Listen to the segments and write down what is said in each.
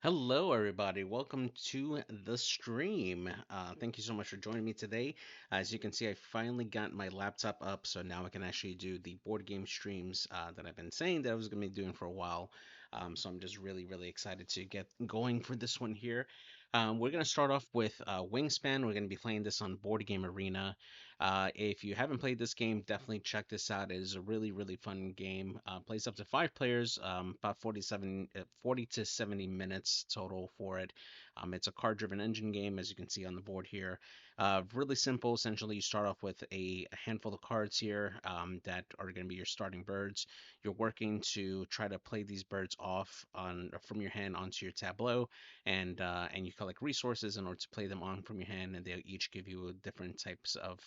Hello, everybody. Welcome to the stream. Thank you so much for joining me today. As you can see, I finally got my laptop up, so now I can actually do the board game streams that I've been saying that I was going to be doing for a while. So I'm just really, really excited to get going for this one here. We're going to start off with Wingspan. We're going to be playing this on Board Game Arena. If you haven't played this game, definitely check this out. It is a really, really fun game. Plays up to five players, about 40 to 70 minutes total for it. It's a card-driven engine game, as you can see on the board here. Really simple. Essentially, you start off with a handful of cards here that are going to be your starting birds. You're working to try to play these birds off on from your hand onto your tableau, and you collect resources in order to play them on from your hand, and they'll each give you different types of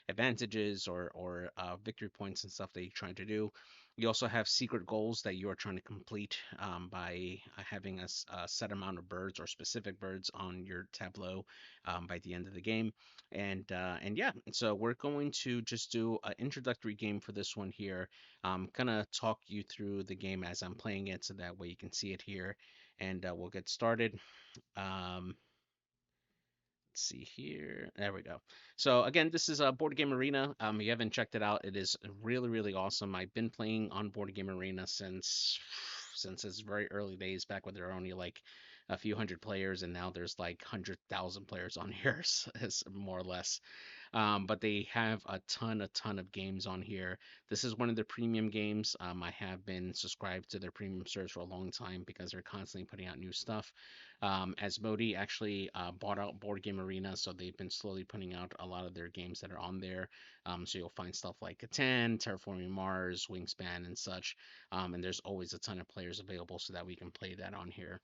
advantages or victory points and stuff that you're trying to do. You also have secret goals that you are trying to complete by having a set amount of birds or specific birds on your tableau by the end of the game. And yeah, so we're going to just do an introductory game for this one here. Kind of talk you through the game as I'm playing it, so that way you can see it here, and we'll get started. Um, let's see here. There we go. So again, this is a Board Game Arena. If you haven't checked it out, it is really, really awesome. I've been playing on Board Game Arena since its very early days, back when there were only like a few hundred players, and now there's like 100,000 players on here, more or less. But they have a ton of games on here. This is one of their premium games. I have been subscribed to their premium service for a long time because they're constantly putting out new stuff. As Modi actually bought out Board Game Arena, so they've been slowly putting out a lot of their games that are on there. So you'll find stuff like Catan, Terraforming Mars, Wingspan, and such. And there's always a ton of players available so that we can play that on here.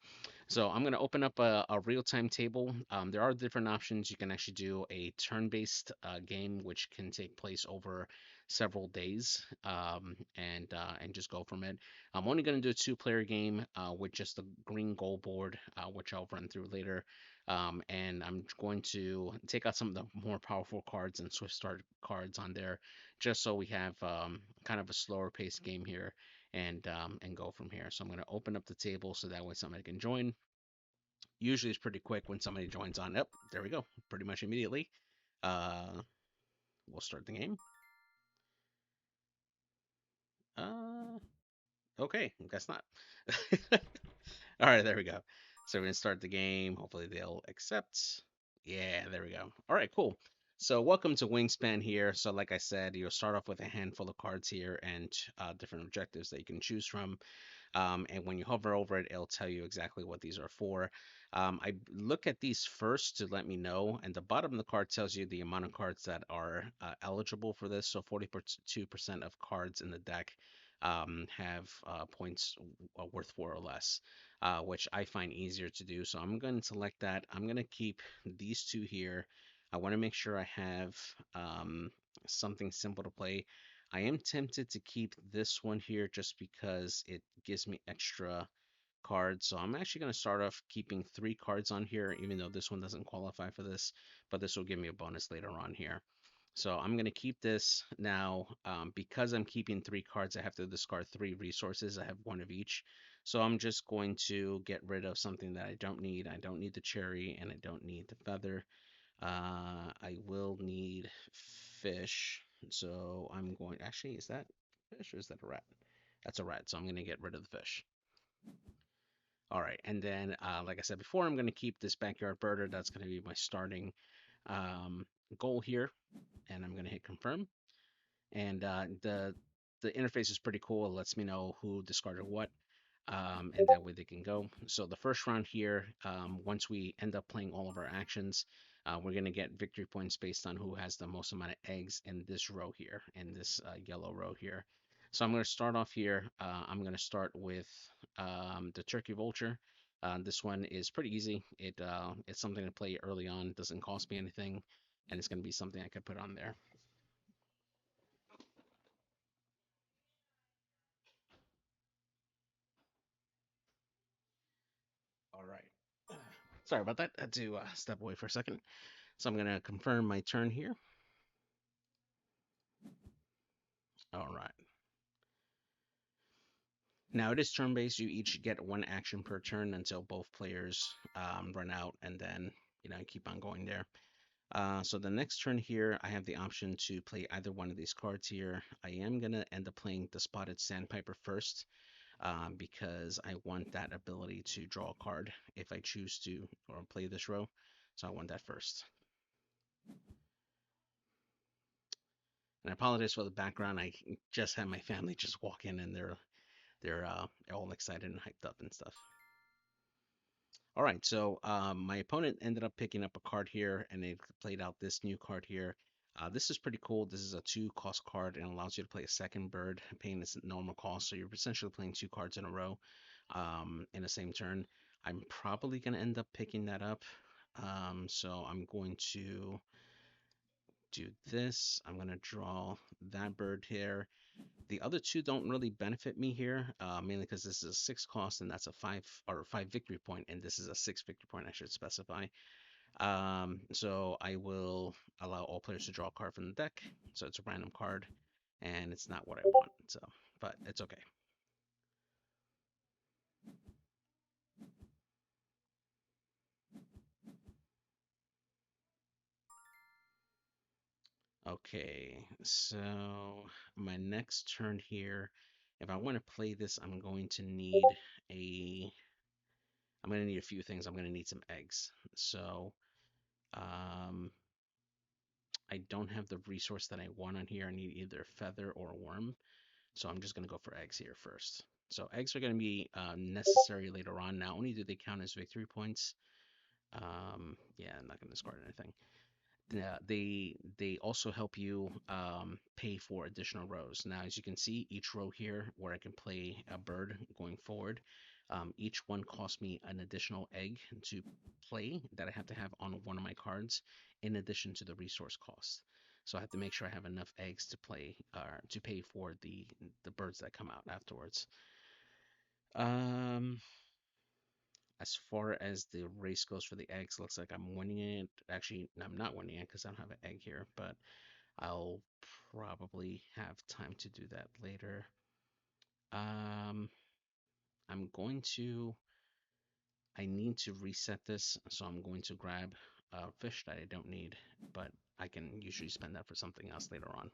So I'm going to open up a real-time table. There are different options. You can actually do a turn-based game, which can take place over several days, and just go from it. I'm only going to do a two-player game with just the green goal board, which I'll run through later. And I'm going to take out some of the more powerful cards and Swift start cards on there, just so we have kind of a slower paced game here and go from here. So I'm going to open up the table so that way somebody can join. Usually it's pretty quick when somebody joins on. Yep, there we go. Pretty much immediately. Uh, we'll start the game. Uh, okay, guess not. All right, there we go. So we're gonna start the game. Hopefully they'll accept. Yeah, there we go. All right, cool. So welcome to Wingspan here. So like I said, you'll start off with a handful of cards here and different objectives that you can choose from. And when you hover over it, it'll tell you exactly what these are for. I look at these first to let me know, and the bottom of the card tells you the amount of cards that are eligible for this. So 42% of cards in the deck have points worth four or less, which I find easier to do. So I'm going to select that. I'm going to keep these two here. I want to make sure I have something simple to play. I am tempted to keep this one here just because it gives me extra cards. So I'm actually going to start off keeping three cards on here, even though this one doesn't qualify for this, but this will give me a bonus later on here. So I'm going to keep this now. Because I'm keeping three cards, I have to discard three resources. I have one of each. So I'm just going to get rid of something that I don't need. I don't need the cherry and I don't need the feather. I will need fish. So I'm going, actually, is that fish or is that a rat? That's a rat. So I'm going to get rid of the fish. All right. And then, like I said before, I'm going to keep this backyard birder. That's going to be my starting um, goal here. And I'm going to hit confirm. And the interface is pretty cool. It lets me know who discarded what, and that way they can go. So the first round here, once we end up playing all of our actions, we're going to get victory points based on who has the most amount of eggs in this row here, in this yellow row here. So I'm going to start off here. I'm going to start with the turkey vulture. This one is pretty easy. It's something to play early on. It doesn't cost me anything, and it's going to be something I could put on there. All right. Sorry about that. I had to step away for a second. So I'm going to confirm my turn here. All right. Now it is turn-based. You each get one action per turn until both players run out, and then keep on going there. So the next turn here, I have the option to play either one of these cards here. I am gonna end up playing the Spotted Sandpiper first, because I want that ability to draw a card if I choose to or play this row. So I want that first. And I apologize for the background. I just had my family just walk in, and they're all excited and hyped up and stuff. All right, so my opponent ended up picking up a card here, and they played out this new card here. This is pretty cool. This is a 2 cost card and allows you to play a second bird, paying its normal cost. So you're essentially playing 2 cards in a row in the same turn. I'm probably going to end up picking that up. So I'm going to do this. I'm going to draw that bird here. The other two don't really benefit me here, mainly because this is a 6 cost and that's a 5 victory point, and this is a 6 victory point, I should specify. So I will allow all players to draw a card from the deck. So it's a random card, and it's not what I want. So, but it's okay. Okay, so my next turn here, if I want to play this, a, I'm going to need a few things. I'm going to need some eggs. So, um, I don't have the resource that I want on here. I need either a feather or a worm. So I'm just going to go for eggs here first. So eggs are going to be necessary later on. Not only do they count as victory points, yeah, I'm not going to discard anything. They also help you pay for additional rows. Now, as you can see, each row here where I can play a bird going forward, each one costs me an additional egg to play that I have to have on one of my cards, in addition to the resource cost. So I have to make sure I have enough eggs to play to pay for the birds that come out afterwards. Um, as far as the race goes for the eggs, looks like I'm winning it. Actually, I'm not winning it because I don't have an egg here, but I'll probably have time to do that later. Um, I'm going to, I need to reset this, so I'm going to grab a fish that I don't need, but I can usually spend that for something else later on.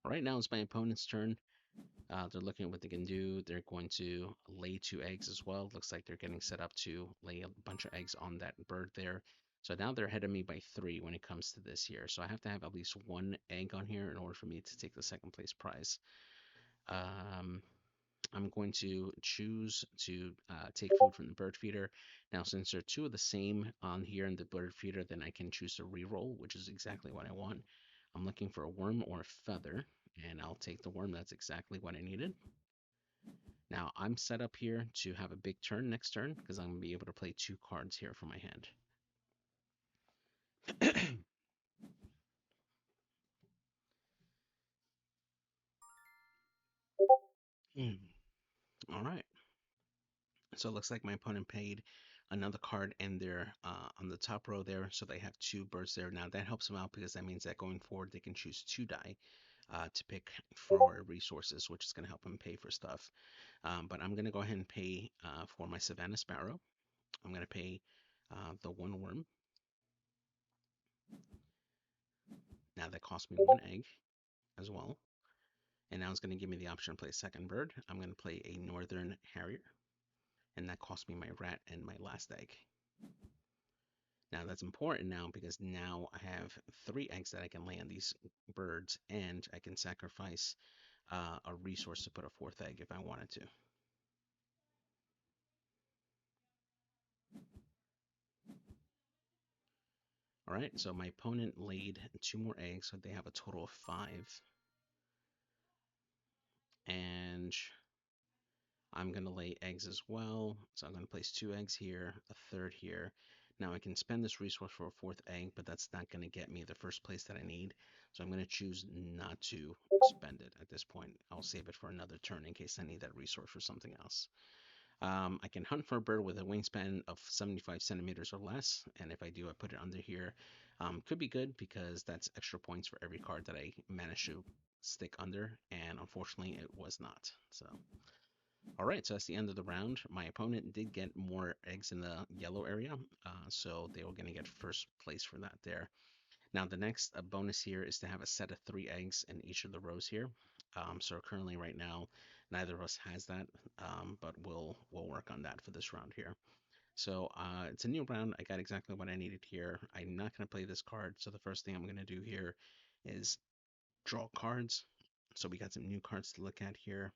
Right now it's my opponent's turn. They're looking at what they can do. They're going to lay 2 eggs as well. Looks like they're getting set up to lay a bunch of eggs on that bird there. So now they're ahead of me by 3 when it comes to this here. So I have to have at least 1 egg on here in order for me to take the second place prize. Um, I'm going to choose to take food from the bird feeder. Now, since there are 2 of the same on here in the bird feeder, then I can choose to re-roll, which is exactly what I want. I'm looking for a worm or a feather, and I'll take the worm. That's exactly what I needed. Now I'm set up here to have a big turn next turn because I'm going to be able to play 2 cards here from my hand. All right. So it looks like my opponent paid another card in there on the top row there. So they have 2 birds there. Now that helps them out because that means that going forward they can choose 2 die to pick for resources, which is going to help them pay for stuff. But I'm going to go ahead and pay for my Savannah Sparrow. I'm going to pay the 1 worm. Now that cost me 1 egg as well. And now it's going to give me the option to play a second bird. I'm going to play a Northern Harrier, and that cost me my rat and my last egg. Now that's important now because now I have 3 eggs that I can lay on these birds, and I can sacrifice a resource to put a 4th egg if I wanted to. All right, so my opponent laid 2 more eggs, so they have a total of 5. And I'm going to lay eggs as well. So I'm going to place 2 eggs here, a third here. Now I can spend this resource for a 4th egg, but that's not going to get me the first place that I need. So I'm going to choose not to spend it at this point. I'll save it for another turn in case I need that resource for something else. I can hunt for a bird with a wingspan of 75 centimeters or less, and if I do, I put it under here. Could be good because that's extra points for every card that I manage to stick under, and unfortunately it was not. So, all right, so that's the end of the round. My opponent did get more eggs in the yellow area, so they were going to get first place for that there. Now the next bonus here is to have a set of 3 eggs in each of the rows here. So currently right now, neither of us has that, but we'll work on that for this round here. So it's a new round. I got exactly what I needed here. I'm not going to play this card. So the first thing I'm going to do here is draw cards. So we got some new cards to look at here.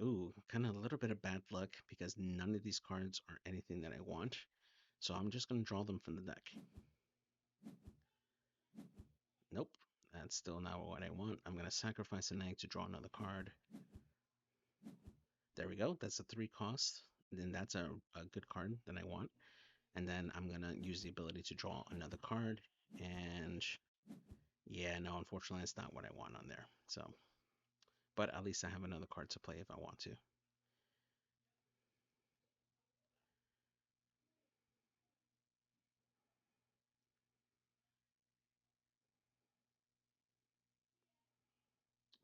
Ooh, kind of a little bit of bad luck because none of these cards are anything that I want. So I'm just going to draw them from the deck. Nope, that's still not what I want. I'm going to sacrifice an egg to draw another card. There we go. That's a 3 cost. Then that's a good card that I want. And then I'm going to use the ability to draw another card. And yeah, no, unfortunately, it's not what I want on there. So, but at least I have another card to play if I want to.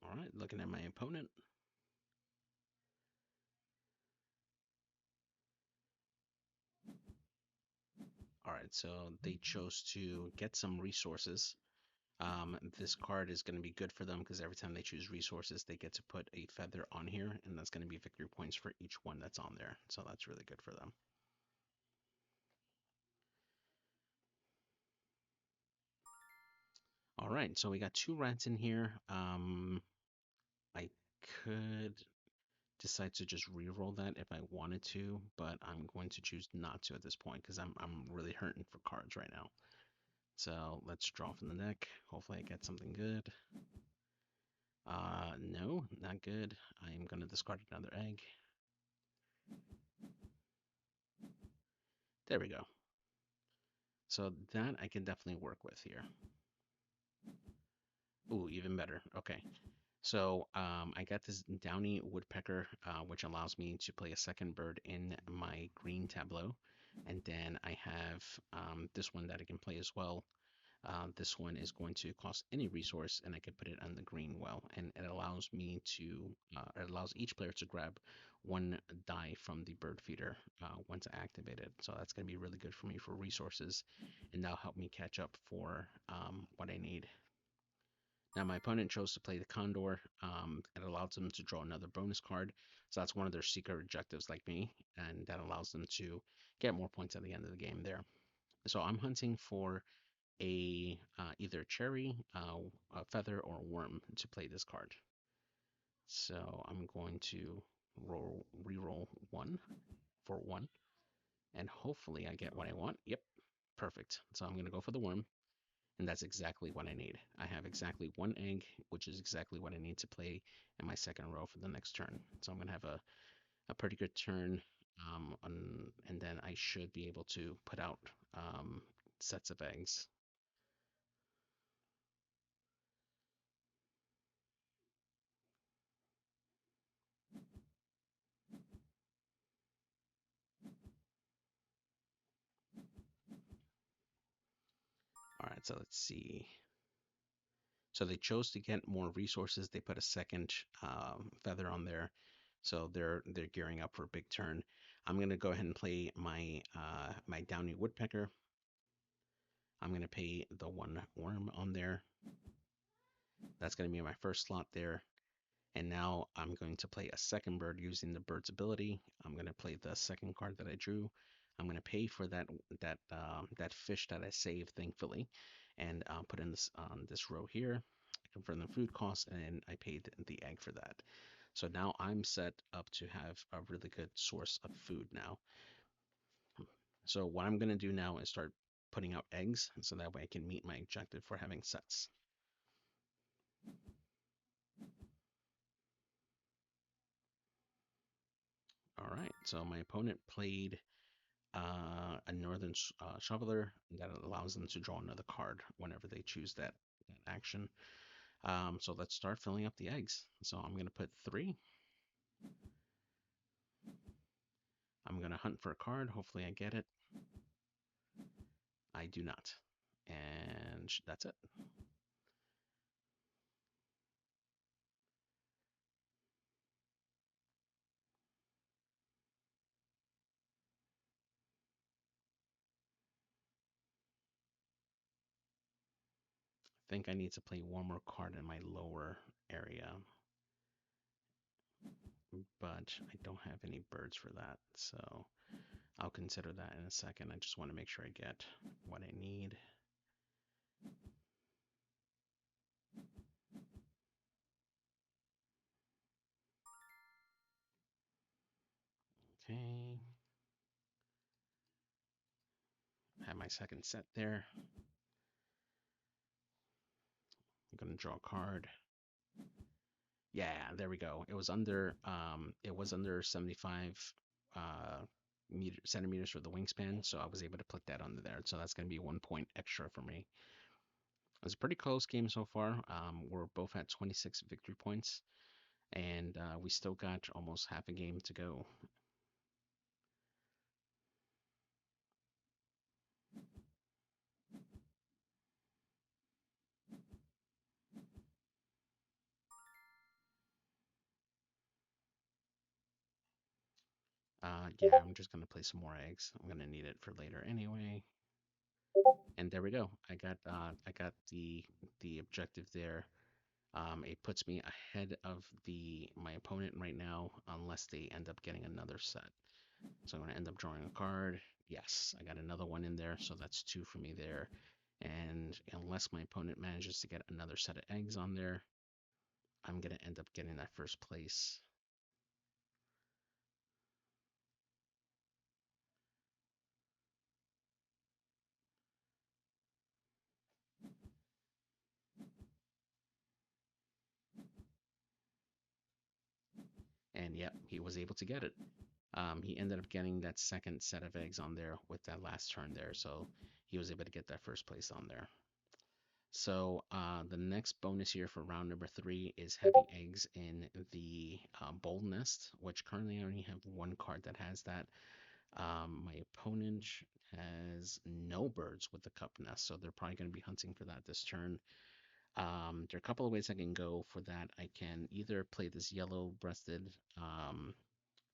All right, looking at my opponent. All right, so they chose to get some resources. This card is going to be good for them because every time they choose resources, they get to put a feather on here, and that's going to be victory points for each one that's on there. So that's really good for them. All right, so we got 2 rats in here. I could decide to just re-roll that if I wanted to, but I'm going to choose not to at this point because I'm really hurting for cards right now. So let's draw from the deck. Hopefully I get something good. No, not good. I am going to discard another egg. There we go. So that I can definitely work with here. Ooh, even better. Okay. So I got this downy woodpecker, which allows me to play a second bird in my green tableau. And then I have this one that I can play as well. This one is going to cost any resource, and I can put it on the green well. And it allows me to, it allows each player to grab 1 die from the bird feeder once I activate it. So that's going to be really good for me for resources, and that'll help me catch up for what I need. Now my opponent chose to play the Condor. It allows them to draw another bonus card. So that's one of their secret objectives like me, and that allows them to get more points at the end of the game there. So I'm hunting for a either cherry, a feather, or a worm to play this card. So I'm going to re-roll 1 for 1, and hopefully I get what I want. Yep, perfect. So I'm going to go for the worm. And that's exactly what I need. I have exactly 1 egg, which is exactly what I need to play in my second row for the next turn. So I'm going to have a pretty good turn, and then I should be able to put out sets of eggs. All right, so let's see. So they chose to get more resources. They put a second feather on there, so they're gearing up for a big turn. I'm going to go ahead and play my downy woodpecker. I'm going to pay the 1 worm on there. That's going to be my first slot there. And now I'm going to play a second bird using the bird's ability. I'm going to play the second card that I drew. I'm going to pay for that fish that I saved, thankfully, and put in this on this row here. I confirm the food cost, and I paid the egg for that. So now I'm set up to have a really good source of food now. So what I'm going to do now is start putting out eggs, so that way I can meet my objective for having sets. All right, so my opponent played a northern shoveler that allows them to draw another card whenever they choose that action. So let's start filling up the eggs. So I'm going to put 3. I'm going to hunt for a card. Hopefully I get it. I do not. And that's it. I think I need to play one more card in my lower area, but I don't have any birds for that. So I'll consider that in a second. I just want to make sure I get what I need. Okay. Have my second set there. I'm gonna draw a card. Yeah, there we go. It was under 75 uh centimeters for the wingspan, so I was able to put that under there. So that's gonna be 1 point extra for me. It was a pretty close game so far. We're both at 26 victory points, and we still got almost half a game to go. Yeah, I'm just gonna play some more eggs. I'm gonna need it for later anyway. And there we go. I got the objective there. It puts me ahead of the my opponent right now, unless they end up getting another set. So I'm gonna end up drawing a card. Yes, I got another one in there, so that's two for me there. And unless my opponent manages to get another set of eggs on there, I'm gonna end up getting that first place. And yep, he was able to get it. He ended up getting that second set of eggs on there with that last turn there, so he was able to get that first place on there. So the next bonus here for round number three is having eggs in the bold nest, which currently I only have one card that has that. My opponent has no birds with the cup nest, so they're probably going to be hunting for that this turn. There are a couple of ways I can go for that. I can either play this yellow-breasted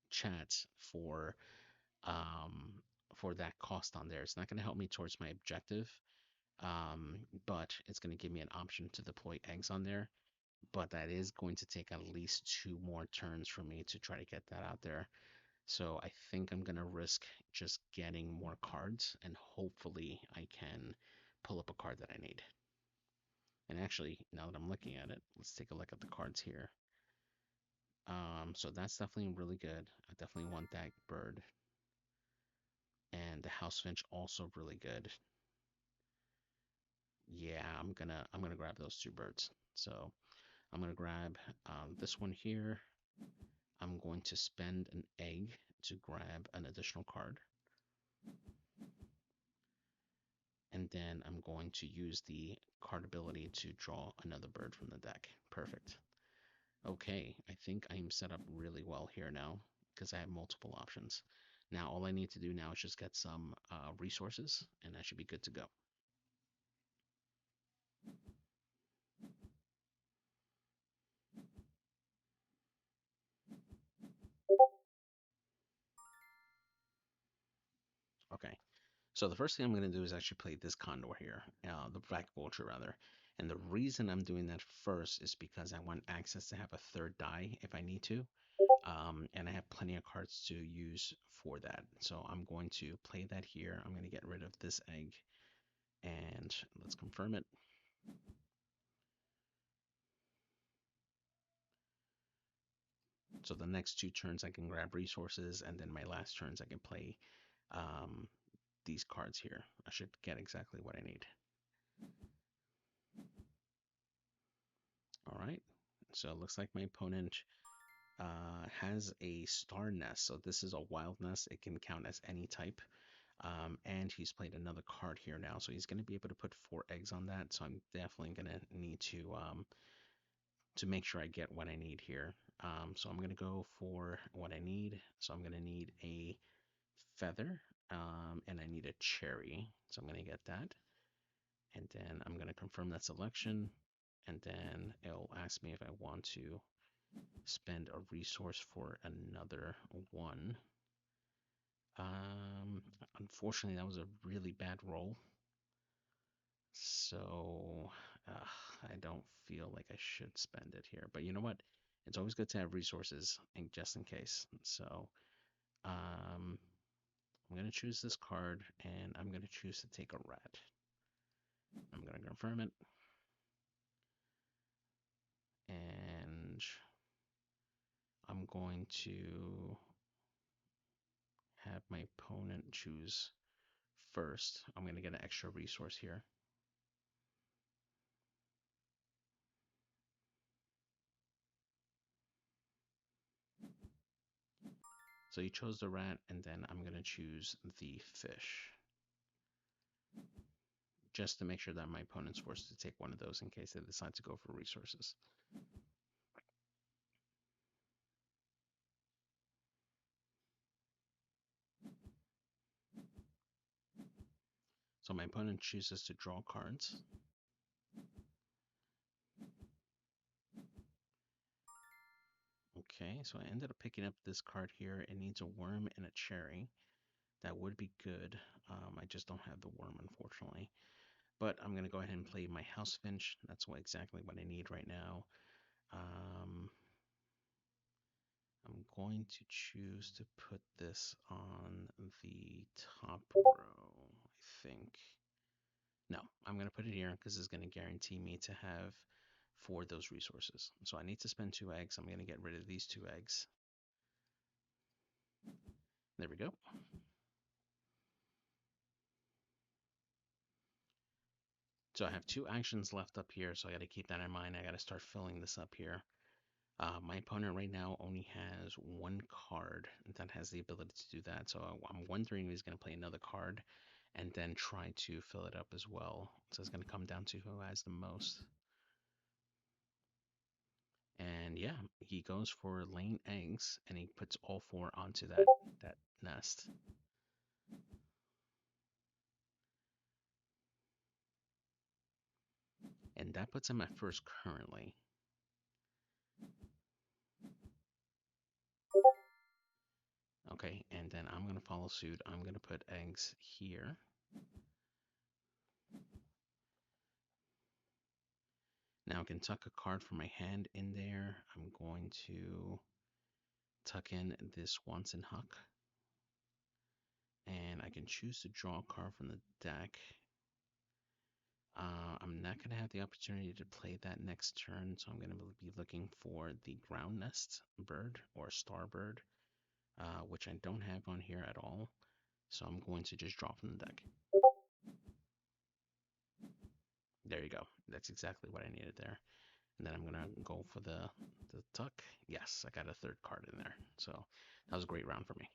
chat um, for that cost on there. It's not going to help me towards my objective, but it's going to give me an option to deploy eggs on there. But that is going to take at least two more turns for me to try to get that out there. So I think I'm going to risk just getting more cards, and hopefully I can pull up a card that I need. And actually, now that I'm looking at it, let's take a look at the cards here. So that's definitely really good. I definitely want that bird. And the house finch also really good. Yeah, I'm gonna grab those two birds. So I'm gonna grab this one here. I'm going to spend an egg to grab an additional card. And then I'm going to use the card ability to draw another bird from the deck. Perfect. Okay, I think I'm set up really well here now because I have multiple options. Now all I need to do now is just get some resources and I should be good to go. Okay, so the first thing I'm going to do is actually play this condor here, the black vulture rather. And the reason I'm doing that first is because I want access to have a third die if I need to. And I have plenty of cards to use for that. So I'm going to play that here. I'm going to get rid of this egg and let's confirm it. So the next two turns I can grab resources, and then my last turns I can play um, these cards here. I should get exactly what I need. All right. So it looks like my opponent has a star nest. So this is a wild nest. It can count as any type. And he's played another card here now. So he's going to be able to put four eggs on that. So I'm definitely going to need to make sure I get what I need here. So I'm going to go for what I need. So I'm going to need a feather. and I need a cherry, so I'm going to get that. And then I'm going to confirm that selection, and then it'll ask me if I want to spend a resource for another one. Um, Unfortunately, that was a really bad roll, so I don't feel like I should spend it here. But you know what? It's always good to have resources, just in case. So um, I'm going to choose this card, and I'm going to choose to take a rat. I'm going to confirm it, and I'm going to have my opponent choose first. I'm going to get an extra resource here. So he chose the rat, and then I'm going to choose the fish, just to make sure that my opponent's forced to take one of those in case they decide to go for resources. So my opponent chooses to draw cards. Okay, so I ended up picking up this card here. It needs a worm and a cherry. That would be good. I just don't have the worm, unfortunately. But I'm going to go ahead and play my House Finch. That's exactly what I need right now. Um, I'm going to choose to put this on the top row, I think. No, I'm going to put it here because it's going to guarantee me to have 4 of those resources. So I need to spend 2 eggs. I'm going to get rid of these 2 eggs. There we go. So I have 2 actions left up here, so I got to keep that in mind. I got to start filling this up here. My opponent right now only has 1 card that has the ability to do that. So I'm wondering if he's going to play another card and then try to fill it up as well. So it's going to come down to who has the most. And yeah, he goes for laying eggs, and he puts all 4 onto that nest. And that puts him at first currently. Okay, and then I'm going to follow suit. I'm going to put eggs here. Now I can tuck a card from my hand in there. I'm going to tuck in this Wanton Huck. And I can choose to draw a card from the deck. I'm not going to have the opportunity to play that next turn, so I'm going to be looking for the ground nest bird or star bird, which I don't have on here at all. So I'm going to just draw from the deck. There you go. That's exactly what I needed there. And then I'm going to go for the tuck. Yes, I got a 3rd card in there. So that was a great round for me.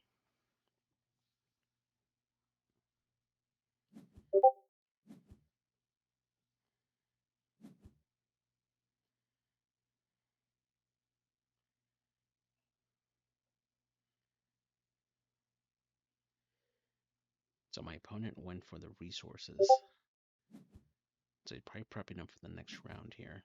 So my opponent went for the resources. So he's probably prepping up for the next round here.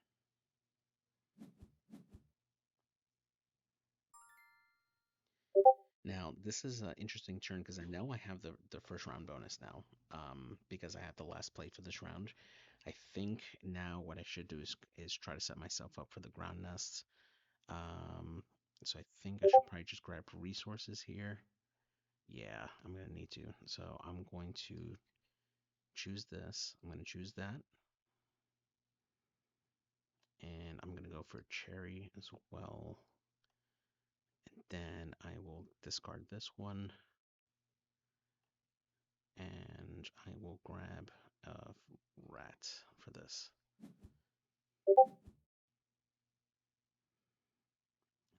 Now, this is an interesting turn because I know I have the first round bonus now, because I have the last play for this round. I think now what I should do is try to set myself up for the ground nests. So I think I should probably just grab resources here. Yeah, I'm going to need to. So I'm going to choose this. I'm going to choose that. And I'm going to go for cherry as well. And then I will discard this one. And I will grab a rat for this.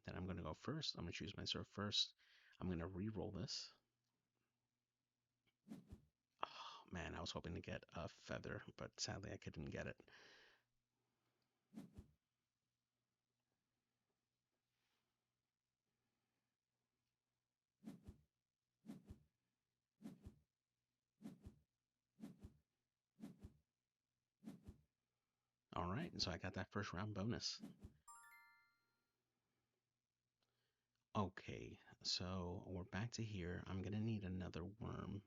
Then I'm going to go first. I'm going to choose my surf first. I'm going to re-roll this. Oh, man, I was hoping to get a feather, but sadly I couldn't get it. right, so I got that first round bonus. Okay, so we're back to here. I'm gonna need another worm.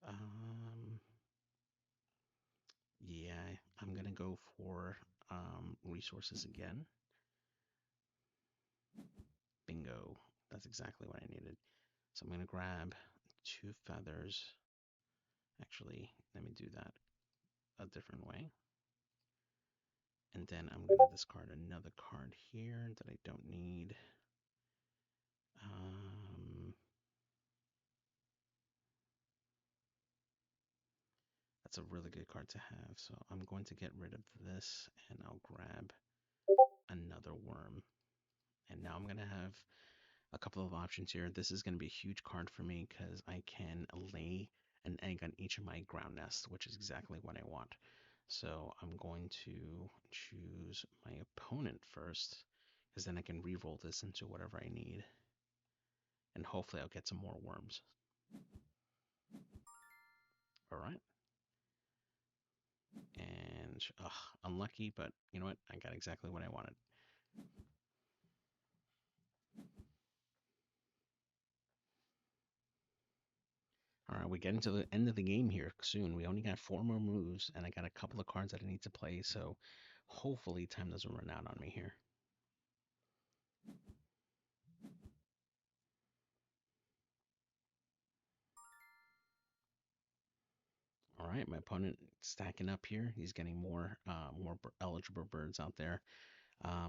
Um, yeah, I'm gonna go for resources again. Bingo. That's exactly what I needed. So I'm gonna grab 2 feathers. Actually, let me do that a different way. And then I'm gonna discard another card here that I don't need. Um, that's a really good card to have. So I'm going to get rid of this and I'll grab another worm. And now I'm going to have a couple of options here. This is going to be a huge card for me because I can lay an egg on each of my ground nests, which is exactly what I want. So I'm going to choose my opponent first because then I can re-roll this into whatever I need. And hopefully I'll get some more worms. All right. And unlucky, but you know what? I got exactly what I wanted. All right, we're getting to the end of the game here soon. We only got 4 more moves, and I got a couple of cards that I need to play, so hopefully time doesn't run out on me here. All right, my opponent stacking up here. He's getting more eligible birds out there.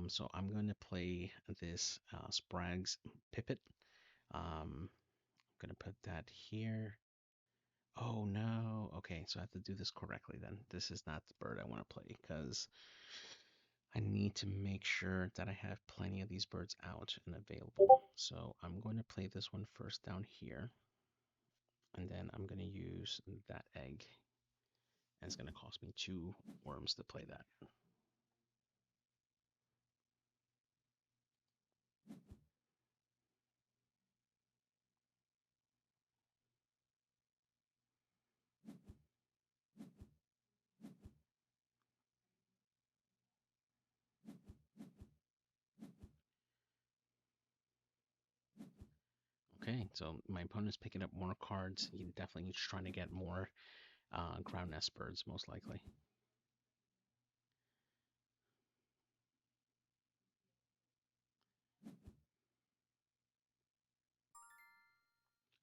So I'm going to play this Sprague's Pipit. I'm going to put that here. Oh no. Okay, so I have to do this correctly then. This is not the bird I want to play because I need to make sure that I have plenty of these birds out and available. So I'm going to play this one first down here. And then I'm going to use that egg. And it's going to cost me 2 worms to play that. Okay, so my opponent's picking up more cards. He definitely is trying to get more ground nest birds, most likely.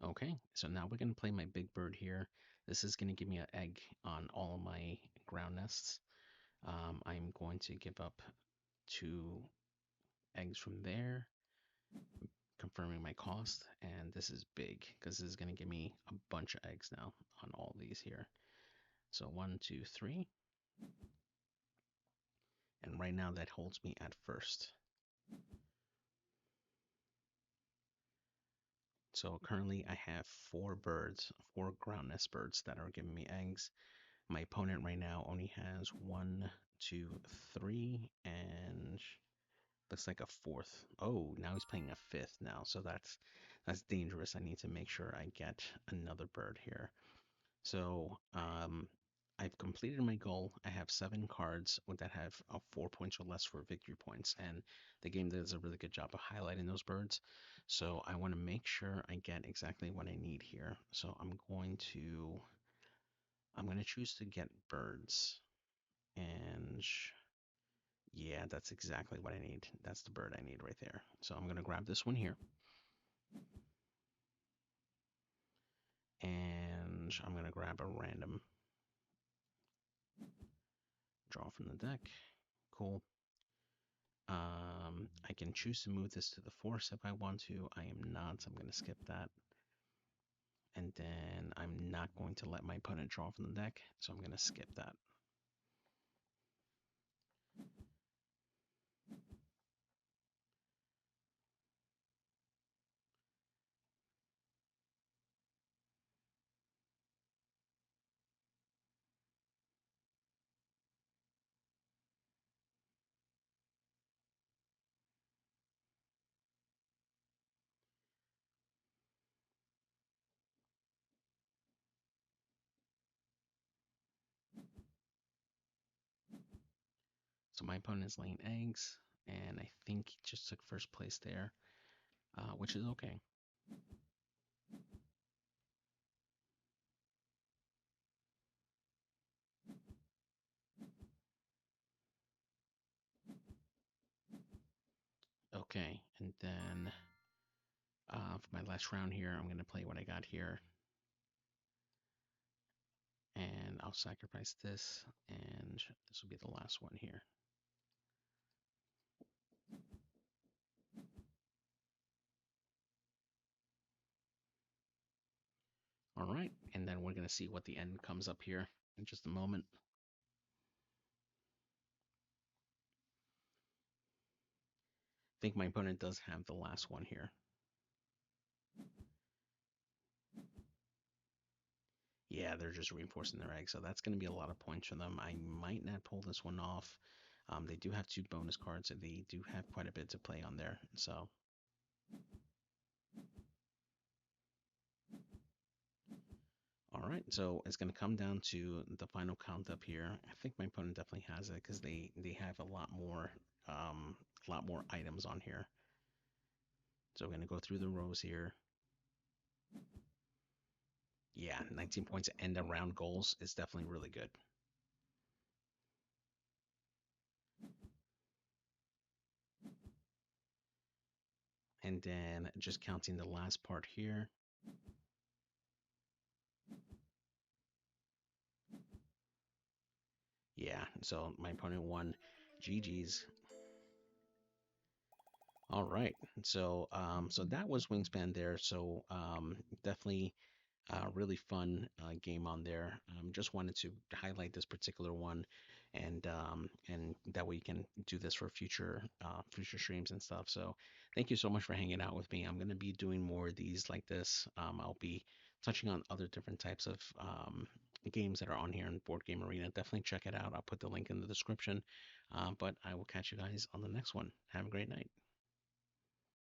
Okay, so now we're going to play my big bird here. This is going to give me an egg on all of my ground nests. I'm going to give up 2 eggs from there, confirming my cost. And this is big because this is going to give me a bunch of eggs now on all these here. So 1, 2, 3. And right now that holds me at first. So currently I have 4 birds, 4 ground nest birds that are giving me eggs. My opponent right now only has 1, 2, 3, and looks like a fourth. Oh, now he's playing a fifth now, so that's dangerous. I need to make sure I get another bird here. So I've completed my goal. I have 7 cards that have 4 points or less for victory points, and the game does a really good job of highlighting those birds. So I want to make sure I get exactly what I need here. So I'm going to choose to get birds, and yeah, that's exactly what I need. That's the bird I need right there. So I'm going to grab this one here, and I'm going to grab a random draw from the deck. Cool. I can choose to move this to the force if I want to. I am not, so I'm going to skip that. And then I'm not going to let my opponent draw from the deck, so I'm going to skip that. So my opponent is laying eggs, and I think he just took first place there, which is okay. Okay, and then for my last round here, I'm going to play what I got here, and I'll sacrifice this, and this will be the last one here. All right, and then we're going to see what the end comes up here in just a moment. I think my opponent does have the last one here. Yeah, they're just reinforcing their egg, so that's going to be a lot of points for them. I might not pull this one off. They do have 2 bonus cards, and they do have quite a bit to play on there. So, all right, so it's going to come down to the final count up here. I think my opponent definitely has it because they have a lot more items on here. So we're going to go through the rows here. Yeah, 19 points and around goals is definitely really good. And then just counting the last part here. Yeah, so my opponent won. GG's. All right. So that was Wingspan there. So definitely really fun game on there. Just wanted to highlight this particular one, and that way you can do this for future streams and stuff. So thank you so much for hanging out with me. I'm gonna be doing more of these like this. I'll be touching on other different types of games that are on here in Board Game Arena. Definitely check it out. I'll put the link in the description. But I will catch you guys on the next one. Have a great night.